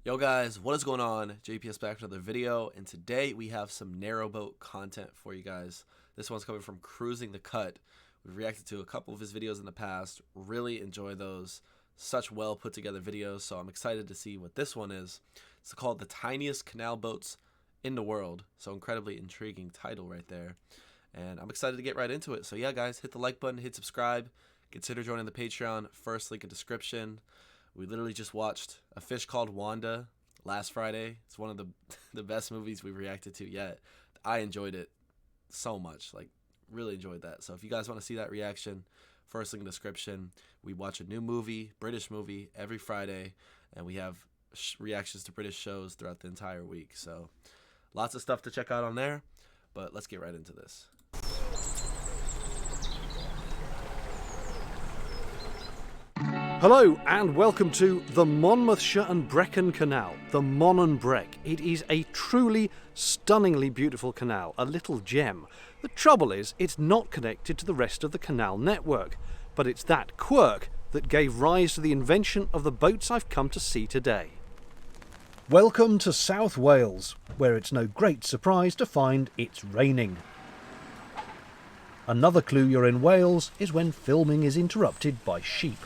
Yo guys, what is going on? JPS back with another video, and today we have some narrowboat content for you guys. This one's coming from Cruising the Cut. We've reacted to a couple of his videos in the past. Really enjoy those. Such well put together videos, so I'm excited to see what this one is. It's called The Tiniest Canal Boats in the World. So incredibly intriguing title right there. And I'm excited to get right into it. So yeah guys, hit the like button, hit subscribe. Consider joining the Patreon. First link in description. We literally just watched A Fish Called Wanda last Friday. It's one of the best movies we've reacted to yet. I enjoyed it so much. Like, really enjoyed that. So if you guys want to see that reaction, first link in the description. We watch a new movie, British movie, every Friday. And we have reactions to British shows throughout the entire week. So lots of stuff to check out on there. But let's get right into this. Hello and welcome to the Monmouthshire and Brecon Canal, the Mon and Breck. It is a truly stunningly beautiful canal, a little gem. The trouble is, it's not connected to the rest of the canal network, but it's that quirk that gave rise to the invention of the boats I've come to see today. Welcome to South Wales, where it's no great surprise to find it's raining. Another clue you're in Wales is when filming is interrupted by sheep.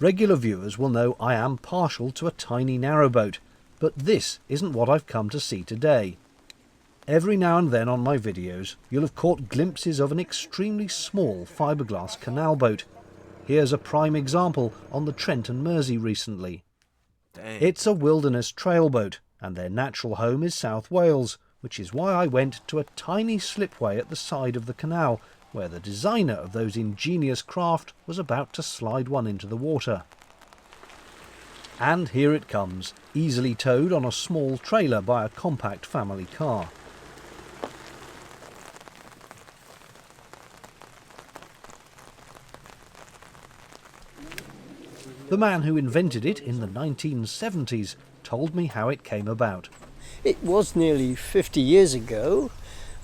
Regular viewers will know I am partial to a tiny narrowboat, but this isn't what I've come to see today. Every now and then on my videos you'll have caught glimpses of an extremely small fiberglass canal boat. Here's a prime example on the Trent and Mersey recently. Dang. It's a wilderness trail boat, and their natural home is South Wales, which is why I went to a tiny slipway at the side of the canal, where the designer of those ingenious craft was about to slide one into the water. And here it comes, easily towed on a small trailer by a compact family car. The man who invented it in the 1970s told me how it came about. It was nearly 50 years ago.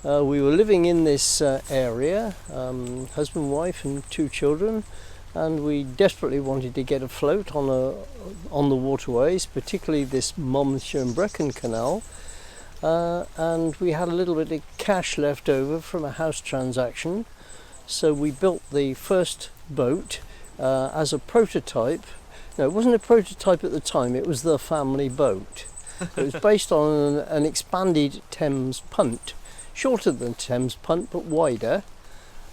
We were living in this area, husband, wife and two children, and we desperately wanted to get afloat on the waterways, particularly this Monmouthshire and Brecon Canal, and we had a little bit of cash left over from a house transaction, so we built the first boat as a prototype. No, it wasn't a prototype at the time, it was the family boat. It was based on an expanded Thames punt, shorter than Thames punt but wider,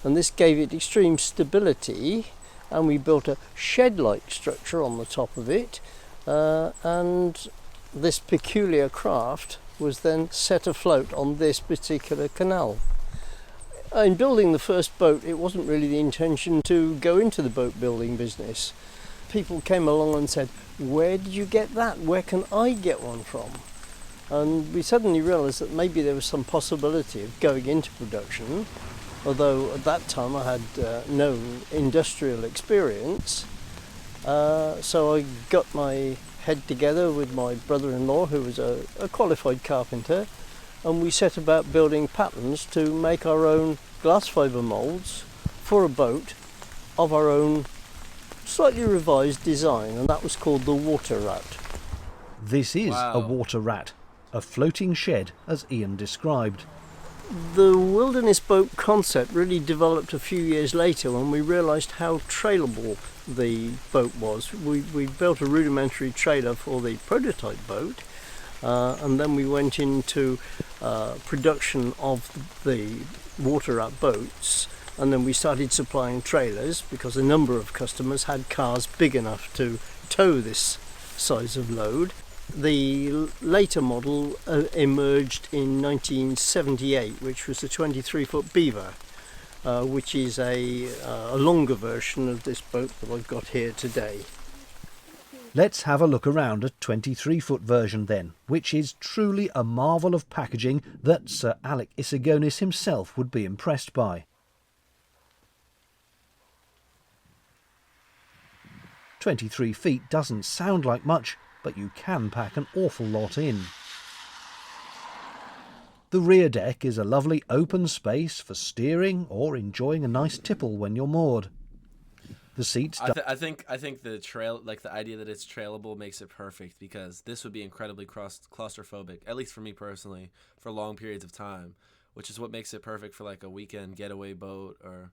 and this gave it extreme stability, and we built a shed-like structure on the top of it, and this peculiar craft was then set afloat on this particular canal. In building the first boat, it wasn't really the intention to go into the boat building business. People came along and said, "Where did you get that? Where can I get one from?" And we suddenly realised that maybe there was some possibility of going into production, although at that time I had no industrial experience. So I got my head together with my brother-in-law, who was a qualified carpenter, and we set about building patterns to make our own glass fibre moulds for a boat of our own slightly revised design, and that was called the Water Rat. This is Wow. a water rat, a floating shed as Ian described. The wilderness boat concept really developed a few years later when we realised how trailable the boat was. We built a rudimentary trailer for the prototype boat, and then we went into production of the water rat boats, and then we started supplying trailers because a number of customers had cars big enough to tow this size of load. The later model emerged in 1978, which was the 23-foot Beaver, which is a longer version of this boat that I've got here today. Let's have a look around a 23-foot version then, which is truly a marvel of packaging that Sir Alec Isigonis himself would be impressed by. 23 feet doesn't sound like much, but you can pack an awful lot in. The rear deck is a lovely open space for steering or enjoying a nice tipple when you're moored. The seats. I think the trail, like the idea that it's trailable, makes it perfect, because this would be incredibly claustrophobic, at least for me personally, for long periods of time, which is what makes it perfect for like a weekend getaway boat, or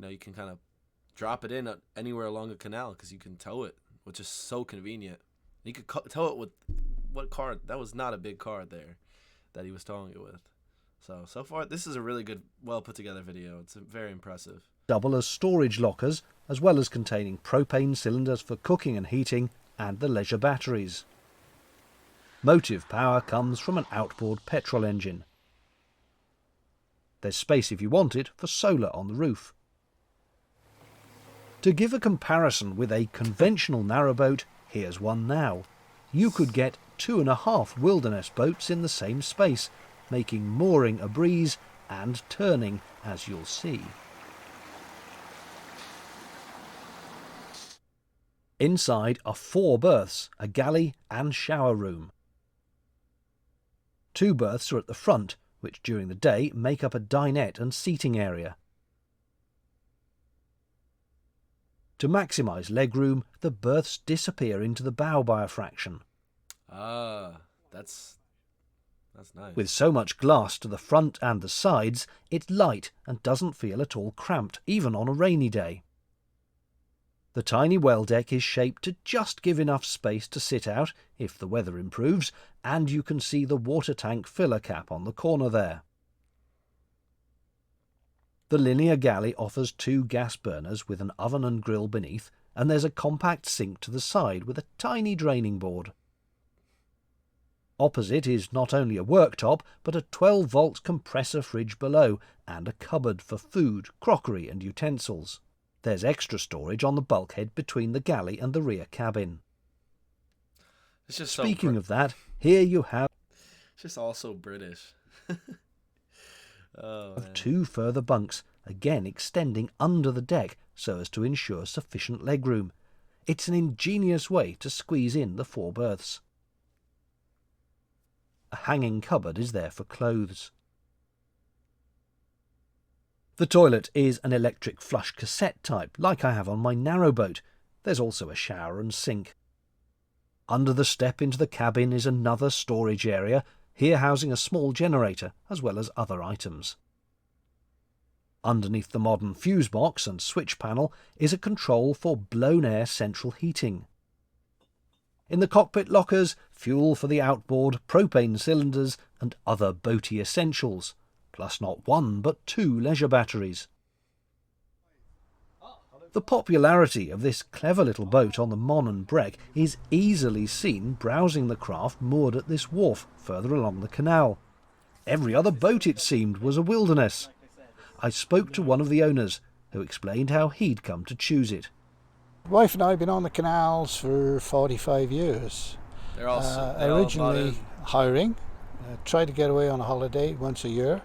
you can kind of drop it in anywhere along a canal because you can tow it, which is so convenient. You could tow it with what car? That was not a big car there that he was towing it with. So far, this is a really good, well put together video. It's very impressive. Double as storage lockers, as well as containing propane cylinders for cooking and heating, and the leisure batteries. Motive power comes from an outboard petrol engine. There's space, if you want it, for solar on the roof. To give a comparison with a conventional narrowboat, here's one now. You could get 2.5 wilderness boats in the same space, making mooring a breeze and turning, as you'll see. Inside are 4 berths, a galley and shower room. 2 berths are at the front, which during the day make up a dinette and seating area. To maximise legroom, the berths disappear into the bow by a fraction. Ah, that's nice. With so much glass to the front and the sides, it's light and doesn't feel at all cramped, even on a rainy day. The tiny well deck is shaped to just give enough space to sit out if the weather improves, and you can see the water tank filler cap on the corner there. The linear galley offers 2 gas burners with an oven and grill beneath, and there's a compact sink to the side with a tiny draining board. Opposite is not only a worktop, but a 12-volt compressor fridge below, and a cupboard for food, crockery and utensils. There's extra storage on the bulkhead between the galley and the rear cabin. It's just Speaking of that, here you have it's just also British. Oh, man. 2 further bunks, again extending under the deck so as to ensure sufficient legroom. It's an ingenious way to squeeze in the 4 berths. A hanging cupboard is there for clothes. The toilet is an electric flush cassette type, like I have on my narrowboat. There's also a shower and sink. Under the step into the cabin is another storage area, here housing a small generator as well as other items. Underneath the modern fuse box and switch panel is a control for blown air central heating. In the cockpit lockers, fuel for the outboard, propane cylinders and other boaty essentials, plus not 1 but 2 leisure batteries. The popularity of this clever little boat on the Mon and Breck is easily seen browsing the craft moored at this wharf further along the canal. Every other boat, it seemed, was a wilderness. I spoke to one of the owners, who explained how he'd come to choose it. Wife and I have been on the canals for 45 years. They're all originally hiring, tried to get away on a holiday once a year,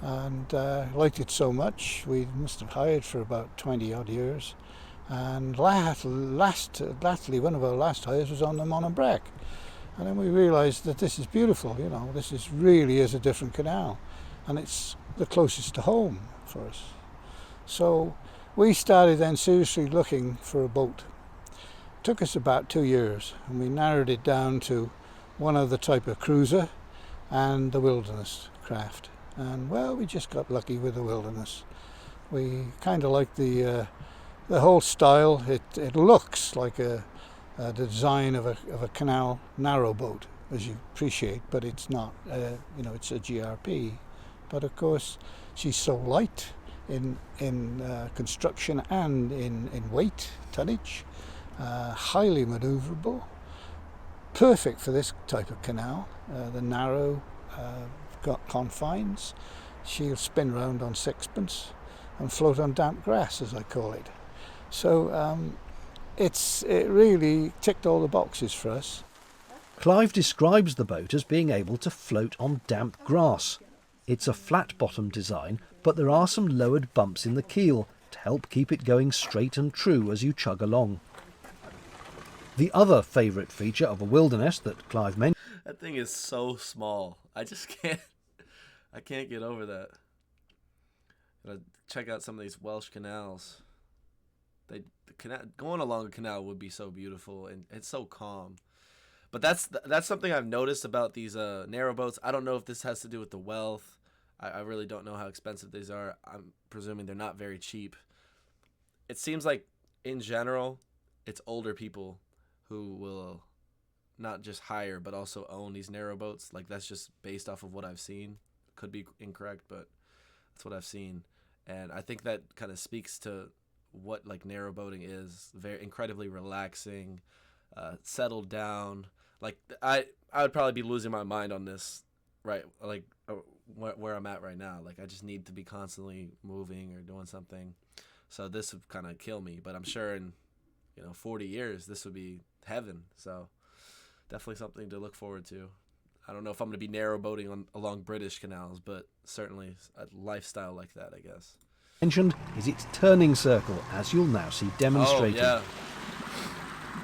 and liked it so much we must have hired for about 20 odd years. And lastly, one of our last hires was on the Mon and Breck, and then we realised that this is beautiful. This really is a different canal, and it's the closest to home for us. So we started then seriously looking for a boat. It took us about 2 years, and we narrowed it down to one other type of cruiser and the wilderness craft. And well, we just got lucky with the wilderness. We kind of like the whole style. It looks like the design of a canal narrowboat, as you appreciate, but it's not. It's a GRP. But of course, she's so light in construction and in weight, tonnage, highly manoeuvrable, perfect for this type of canal. The narrow confines. She'll spin round on sixpence and float on damp grass, as I call it. So it really ticked all the boxes for us. Clive describes the boat as being able to float on damp grass. It's a flat-bottom design, but there are some lowered bumps in the keel to help keep it going straight and true as you chug along. The other favourite feature of a wilderness that Clive mentioned... That thing is so small. I just can't... I can't get over that. Gotta check out some of these Welsh canals. The going along a canal would be so beautiful, and it's so calm. But that's something I've noticed about these narrow boats. I don't know if this has to do with the wealth. I really don't know how expensive these are. I'm presuming they're not very cheap. It seems like, in general, it's older people who will not just hire but also own these narrow boats. Like, that's just based off of what I've seen. Could be incorrect, but that's what I've seen. And I think that kind of speaks to what like narrow boating is. Very incredibly relaxing, settled down. Like, I would probably be losing my mind on this, right? Like where I'm at right now. Like, I just need to be constantly moving or doing something. So this would kind of kill me. But I'm sure in 40 years this would be heaven. So definitely something to look forward to. I don't know if I'm going to be narrow boating along British canals, but certainly a lifestyle like that, I guess. Mentioned is its turning circle, as you'll now see demonstrated. Oh, yeah.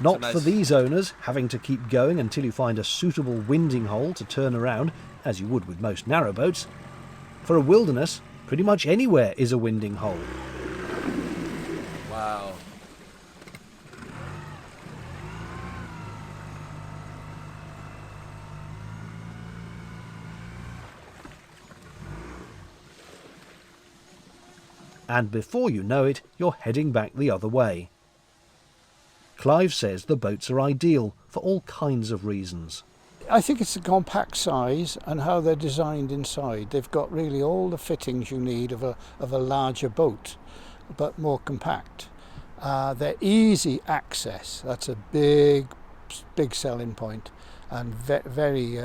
Not for these owners, having to keep going until you find a suitable winding hole to turn around, as you would with most narrowboats. For a wilderness, pretty much anywhere is a winding hole. Wow. And before you know it, you're heading back the other way. Clive says the boats are ideal for all kinds of reasons. I think it's the compact size and how they're designed inside. They've got really all the fittings you need of a larger boat, but more compact. They're easy access. That's a big selling point, and very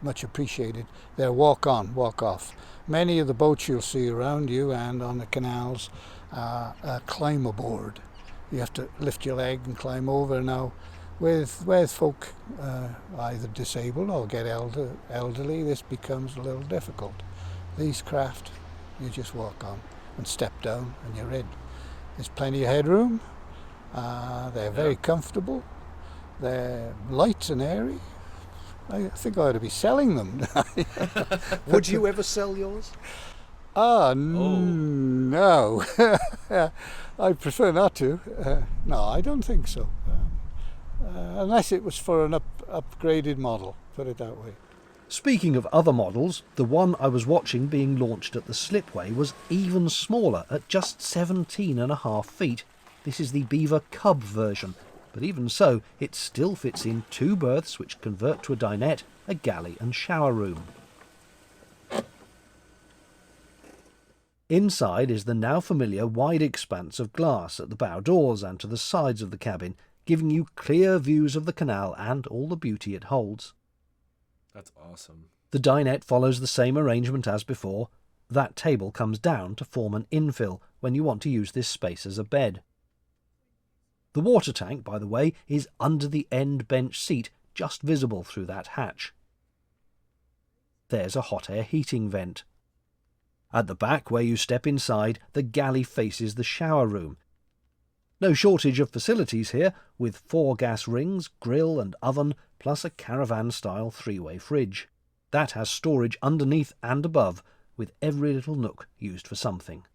much appreciated. They're walk on, walk off. Many of the boats you'll see around you and on the canals are climb aboard. You have to lift your leg and climb over. Now, with folk either disabled or get elderly, this becomes a little difficult. These craft, you just walk on and step down and you're in. There's plenty of headroom. They're very comfortable. They're light and airy. I think I ought to be selling them. Would you ever sell yours? No. I prefer not to. No, I don't think so. Unless it was for an upgraded model, put it that way. Speaking of other models, the one I was watching being launched at the Slipway was even smaller at just 17.5 feet. This is the Beaver Cub version. But even so, it still fits in 2 berths which convert to a dinette, a galley and shower room. Inside is the now familiar wide expanse of glass at the bow doors and to the sides of the cabin, giving you clear views of the canal and all the beauty it holds. That's awesome. The dinette follows the same arrangement as before. That table comes down to form an infill when you want to use this space as a bed. The water tank, by the way, is under the end bench seat, just visible through that hatch. There's a hot air heating vent. At the back, where you step inside, the galley faces the shower room. No shortage of facilities here, with 4 gas rings, grill and oven, plus a caravan-style 3-way fridge. That has storage underneath and above, with every little nook used for something.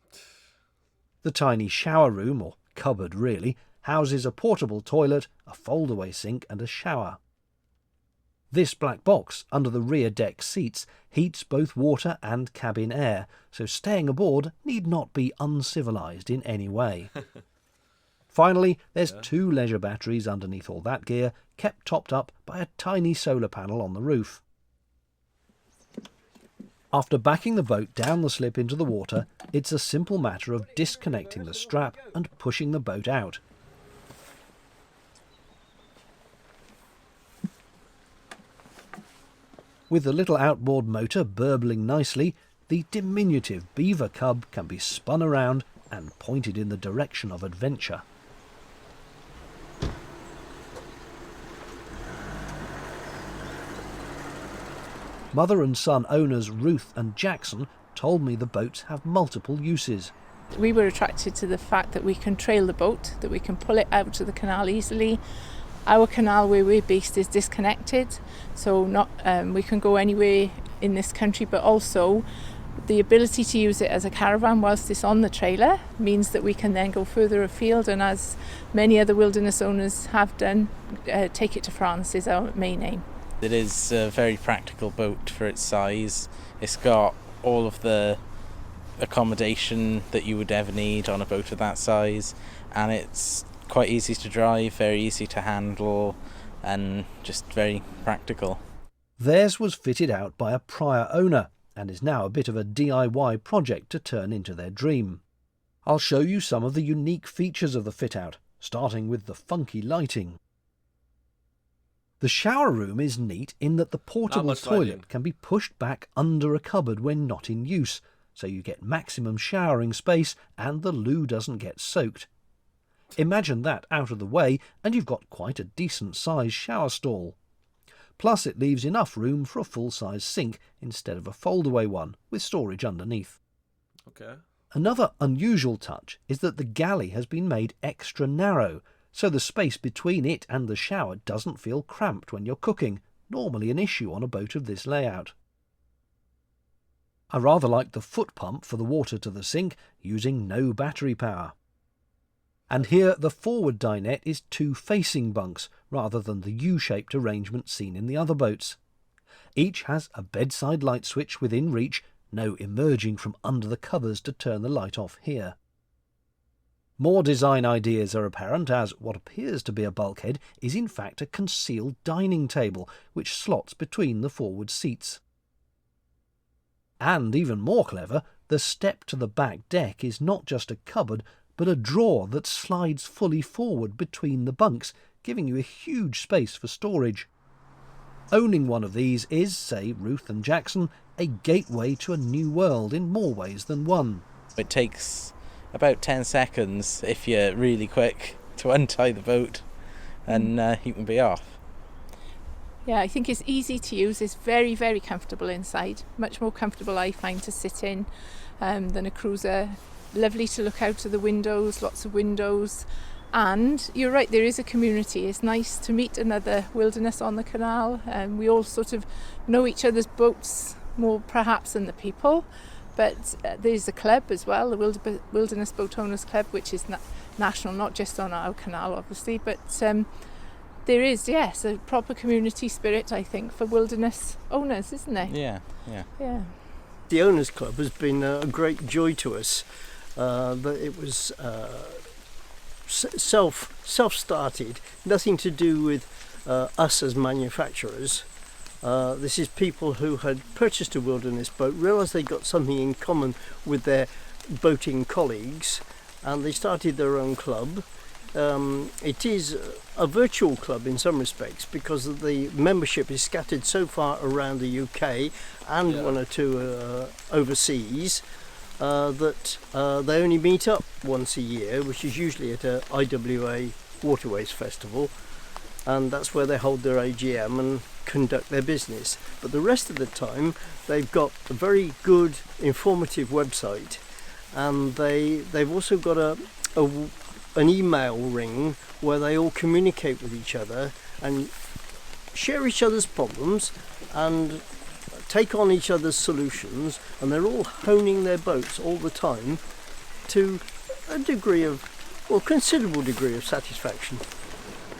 The tiny shower room, or cupboard really, houses a portable toilet, a fold-away sink and a shower. This black box under the rear deck seats heats both water and cabin air, so staying aboard need not be uncivilised in any way. Finally, there's 2 leisure batteries underneath all that gear, kept topped up by a tiny solar panel on the roof. After backing the boat down the slip into the water, it's a simple matter of disconnecting the strap and pushing the boat out. With the little outboard motor burbling nicely, the diminutive Beaver Cub can be spun around and pointed in the direction of adventure. Mother and son owners Ruth and Jackson told me the boats have multiple uses. We were attracted to the fact that we can trail the boat, that we can pull it out to the canal easily. Our canal where we're based is disconnected, so we can go anywhere in this country, but also the ability to use it as a caravan whilst it's on the trailer means that we can then go further afield, and as many other wilderness owners have done, take it to France is our main aim. It is a very practical boat for its size. It's got all of the accommodation that you would ever need on a boat of that size, and it's quite easy to drive, very easy to handle, and just very practical. Theirs was fitted out by a prior owner and is now a bit of a DIY project to turn into their dream. I'll show you some of the unique features of the fit-out, starting with the funky lighting. The shower room is neat in that the portable toilet can be pushed back under a cupboard when not in use, so you get maximum showering space and the loo doesn't get soaked. Imagine that out of the way and you've got quite a decent sized shower stall. Plus it leaves enough room for a full-size sink instead of a foldaway one with storage underneath. Okay. Another unusual touch is that the galley has been made extra narrow, so the space between it and the shower doesn't feel cramped when you're cooking, normally an issue on a boat of this layout. I rather like the foot pump for the water to the sink, using no battery power. And here the forward dinette is 2 facing bunks, rather than the U-shaped arrangement seen in the other boats. Each has a bedside light switch within reach, no emerging from under the covers to turn the light off here. More design ideas are apparent as what appears to be a bulkhead is in fact a concealed dining table which slots between the forward seats. And even more clever, the step to the back deck is not just a cupboard but a drawer that slides fully forward between the bunks, giving you a huge space for storage. Owning one of these is, say Ruth and Jackson, a gateway to a new world in more ways than one. It takes about 10 seconds, if you're really quick, to untie the boat and you can be off. Yeah, I think it's easy to use. It's very, very comfortable inside. Much more comfortable, I find, to sit in than a cruiser. Lovely to look out of the windows, lots of windows. And you're right, there is a community. It's nice to meet another wilderness on the canal. We all sort of know each other's boats more perhaps than the people. But there's a club as well, the Wilderness Boat Owners Club, which is national, not just on our canal, obviously. But there is, yes, a proper community spirit, I think, for wilderness owners, isn't there? Yeah. The Owners Club has been a great joy to us. But it was self-started, nothing to do with us as manufacturers. This is people who had purchased a wilderness boat, realised they got something in common with their boating colleagues, and they started their own club. It is a virtual club in some respects because the membership is scattered so far around the UK and one or two overseas. That they only meet up once a year, which is usually at a IWA Waterways Festival, and that's where they hold their AGM and conduct their business. But the rest of the time they've got a very good informative website, and they've also got an email ring where they all communicate with each other and share each other's problems and take on each other's solutions, and they're all honing their boats all the time to a considerable degree of satisfaction.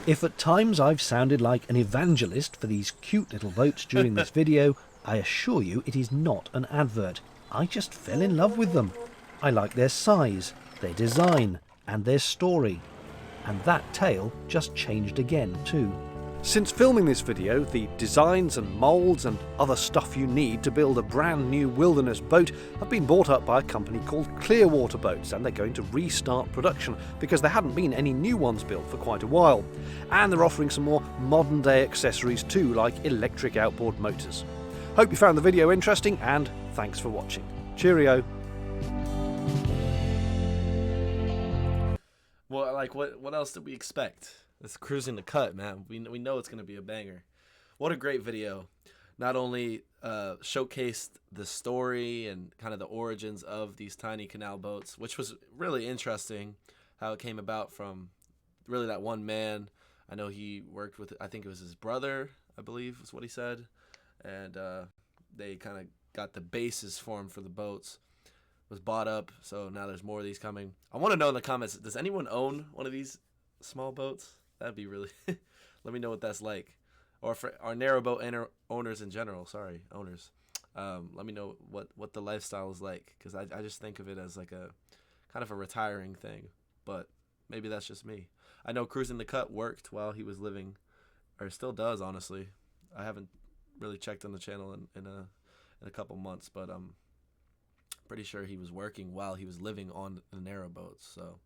If at times I've sounded like an evangelist for these cute little boats during this video, I assure you it is not an advert. I just fell in love with them. I like their size, their design, and their story. And that tale just changed again too. Since filming this video, the designs and moulds and other stuff you need to build a brand new wilderness boat have been bought up by a company called Clearwater Boats, and they're going to restart production because there hadn't been any new ones built for quite a while. And they're offering some more modern day accessories too, like electric outboard motors. Hope you found the video interesting, and thanks for watching. Cheerio. Well, like, what else did we expect? It's Cruising the Cut, man. We know it's going to be a banger. What a great video. Not only showcased the story and kind of the origins of these tiny canal boats, which was really interesting, how it came about from really that one man. I know he worked with, I think it was his brother, I believe is what he said. And they kind of got the basis formed for the boats. Was bought up, so now there's more of these coming. I want to know in the comments, does anyone own one of these small boats? That'd be really... Let me know what that's like. Or for our narrowboat owners in general, owners. Let me know what the lifestyle is like, because I just think of it as like a kind of a retiring thing, but maybe that's just me. I know Cruising the Cut worked while he was living, or still does, honestly. I haven't really checked on the channel in a couple months, but pretty sure he was working while he was living on the narrowboats, so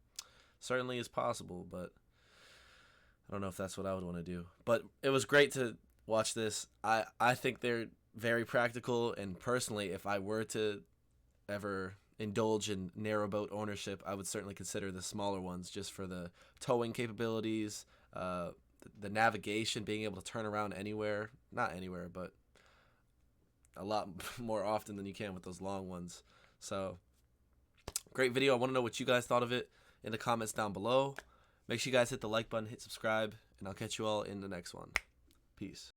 certainly is possible, but I don't know if that's what I would want to do. But it was great to watch this. I think they're very practical, and personally, if I were to ever indulge in narrowboat ownership, I would certainly consider the smaller ones, just for the towing capabilities, the navigation, being able to turn around anywhere, not anywhere, but a lot more often than you can with those long ones. So, great video. I want to know what you guys thought of it in the comments down below. Make sure you guys hit the like button, hit subscribe, and I'll catch you all in the next one. Peace.